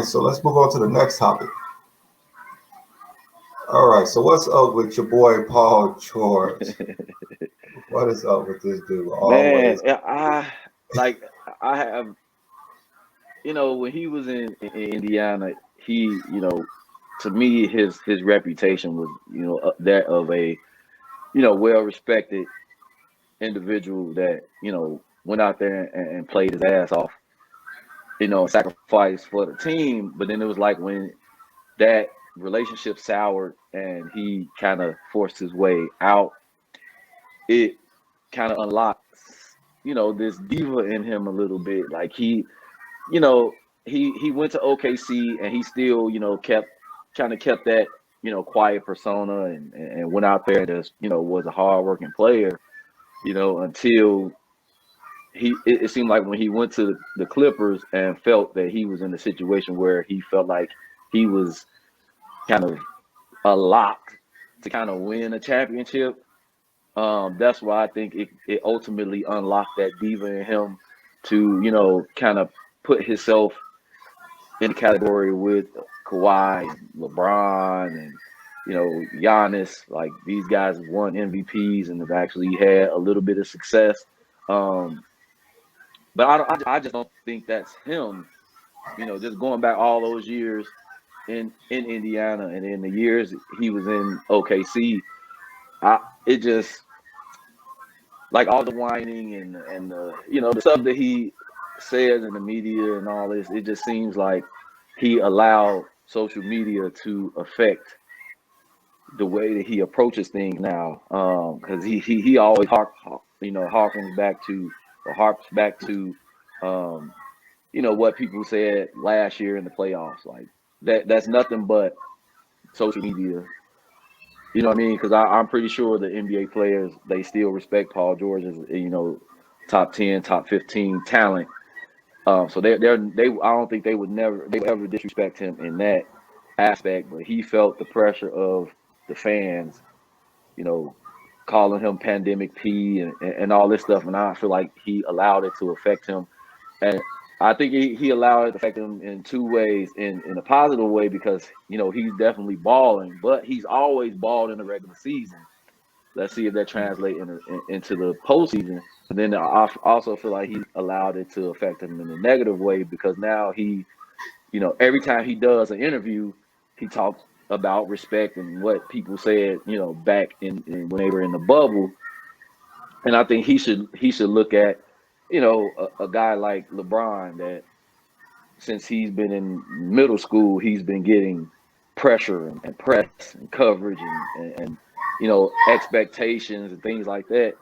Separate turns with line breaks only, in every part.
right, so let's move on to the next topic. All right, so what's up with your boy Paul George? What is up with this dude?
Man,
Always.
like I have, when he was in Indiana, to me, his reputation was, that of a, well respected individual that, went out there and played his ass off, sacrificed for the team. But then it was like when that relationship soured and he kind of forced his way out, it kind of unlocks, this diva in him a little bit. Like you know, he went to OKC and he still, kept that, quiet persona and went out there and just, was a hardworking player, until it seemed like when he went to the Clippers and felt that he was in a situation where he felt like he was kind of a lock to kind of win a championship. That's why I think it ultimately unlocked that diva in him to, kind of put himself in the category with Kawhi, and LeBron, and Giannis. Like these guys have won MVPs and have actually had a little bit of success. Um, but I just don't think that's him. Just going back all those years in Indiana and in the years he was in OKC, it just like all the whining and the the stuff that he says in the media and all this. It just seems like he allowed social media to affect the way that he approaches things now. Because he always harkens back to or harps back to um, what people said last year in the playoffs. Like that's nothing but social media. You know what I mean? Because I'm pretty sure the NBA players, they still respect Paul George as top 10, top 15 talent. So I don't think they would ever disrespect him in that aspect. But he felt the pressure of the fans, you know, calling him Pandemic P and all this stuff, and I feel like he allowed it to affect him. And I think he allowed it to affect him in two ways. In a positive way, because he's definitely balling, but he's always balled in the regular season. Let's see if that translates into the postseason. But then I also feel like he allowed it to affect him in a negative way, because now every time he does an interview, he talks about respect and what people said, back in when they were in the bubble. And I think he should look at, a guy like LeBron that since he's been in middle school, he's been getting pressure and press and coverage and expectations and things like that.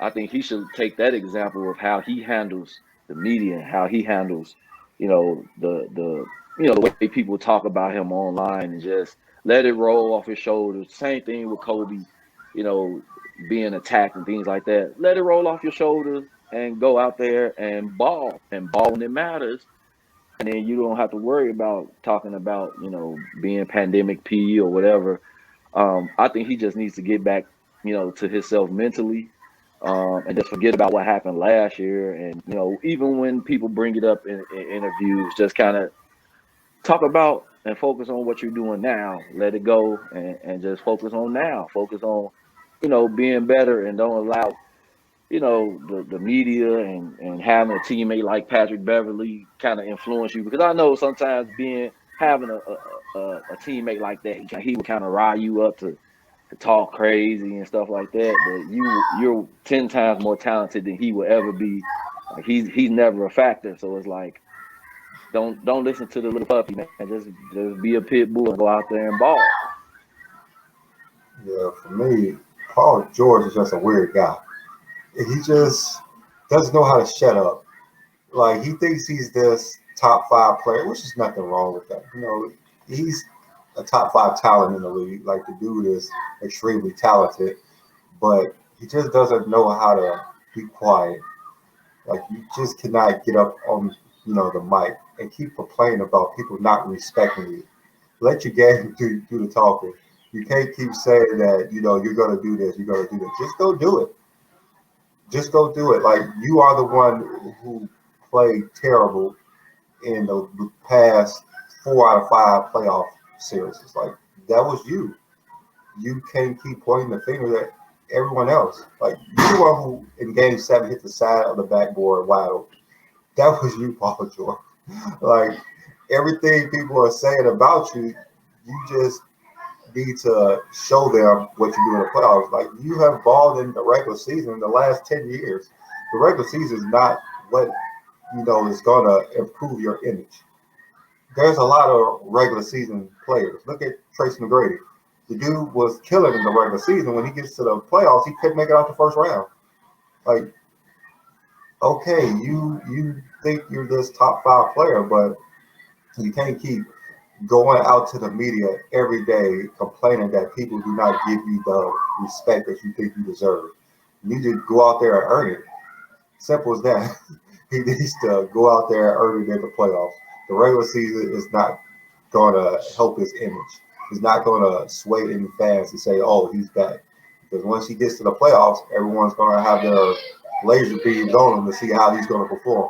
I think he should take that example of how he handles the media and how he handles, the way people talk about him online, and just let it roll off his shoulders. Same thing with Kobe, you know, being attacked and things like that. Let it roll off your shoulders and go out there and ball when it matters. And then you don't have to worry about talking about, being pandemic P or whatever. I think he just needs to get back, to himself mentally, and just forget about what happened last year. And even when people bring it up in interviews, just kind of talk about and focus on what you're doing now. Let it go and just focus on now. Focus on, being better, and don't allow, the media and having a teammate like Patrick Beverly kind of influence you. Because I know sometimes having a teammate like that, he would kind of rile you up to talk crazy and stuff like that. But you're 10 times more talented than he will ever be. Like he's never a factor. So it's like, don't listen to the little puppy, man. Just be a pit bull and go out there and ball.
Yeah, for me, Paul George is just a weird guy. He just doesn't know how to shut up. Like he thinks he's this top five player, which is nothing wrong with that. He's a top five talent in the league. Like the dude is extremely talented, but he just doesn't know how to be quiet. Like you just cannot get up on the mic and keep complaining about people not respecting you. Let your game do the talking. You can't keep saying that you're gonna do this, you're gonna do that. Just go do it. Just go do it. Like you are the one who played terrible in the past 4 out of 5 playoff series. It's like that was you. You can't keep pointing the finger at everyone else. Like you're the one who in Game 7 hit the side of the backboard wide open. That was you, Paul George. Like everything people are saying about you, you just need to show them what you do in the playoffs. Like you have balled in the regular season in the last 10 years. The regular season is not what is going to improve your image. There's a lot of regular season players. Look at Tracy McGrady. The dude was killing in the regular season. When he gets to the playoffs, he couldn't make it out the first round. Like, okay, you think you're this top 5 player, but you can't keep going out to the media every day complaining that people do not give you the respect that you think you deserve. You need to go out there and earn it. Simple as that. He needs to go out there and earn it in the playoffs. The regular season is not going to help his image. It's not going to sway any fans to say, oh, he's back. Because once he gets to the playoffs, everyone's going to have their laser beams on him to see how he's going to perform.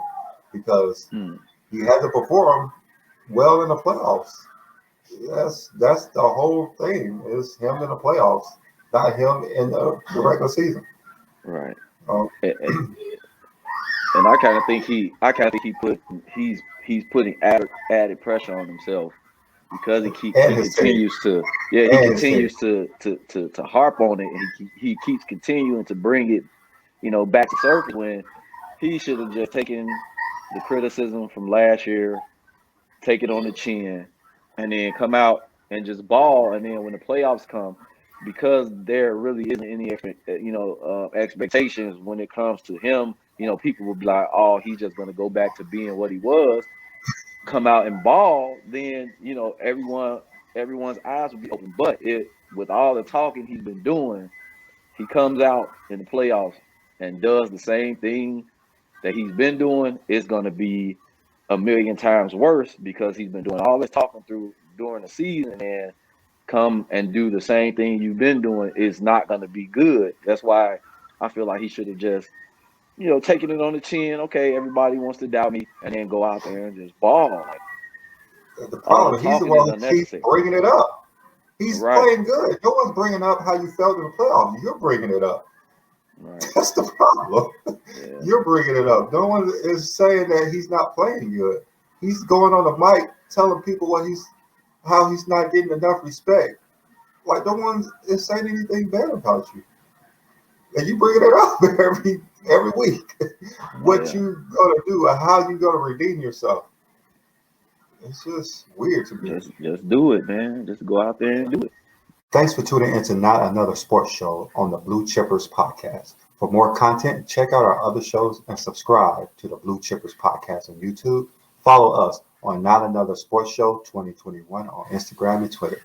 Because he had to perform well in the playoffs. That's the whole thing. Is him in the playoffs, not him in the regular season.
Right. And I kind of think he's putting added pressure on himself because he continues to harp on it, and he keeps continuing to bring it, back to surface when he should have just taken the criticism from last year, take it on the chin, and then come out and just ball. And then when the playoffs come, because there really isn't any expectations when it comes to him, people will be like, oh, he's just going to go back to being what he was, come out and ball, then, everyone's eyes will be open. But with all the talking he's been doing, he comes out in the playoffs and does the same thing that he's been doing, it's going to be a million times worse because he's been doing all this talking during the season, and come and do the same thing you've been doing is not going to be good. That's why I feel like he should have just, taken it on the chin. Okay, everybody wants to doubt me, and then go out there and just ball.
The problem is he's the one who keeps bringing it up. He's playing good. No one's bringing up how you felt in the playoffs. You're bringing it up. Right. That's the problem. Yeah. You're bringing it up. No one is saying that he's not playing good. He's going on the mic telling people how he's not getting enough respect. Like no one is saying anything bad about you, and you bringing it up every week. What you gonna do and how you gonna redeem yourself? It's just weird to me.
Just do it, man. Just go out there and do it.
Thanks for tuning into Not Another Sports Show on the Blue Chippers podcast. For more content, check out our other shows and subscribe to the Blue Chippers podcast on YouTube. Follow us on Not Another Sports Show 2021 on Instagram and Twitter.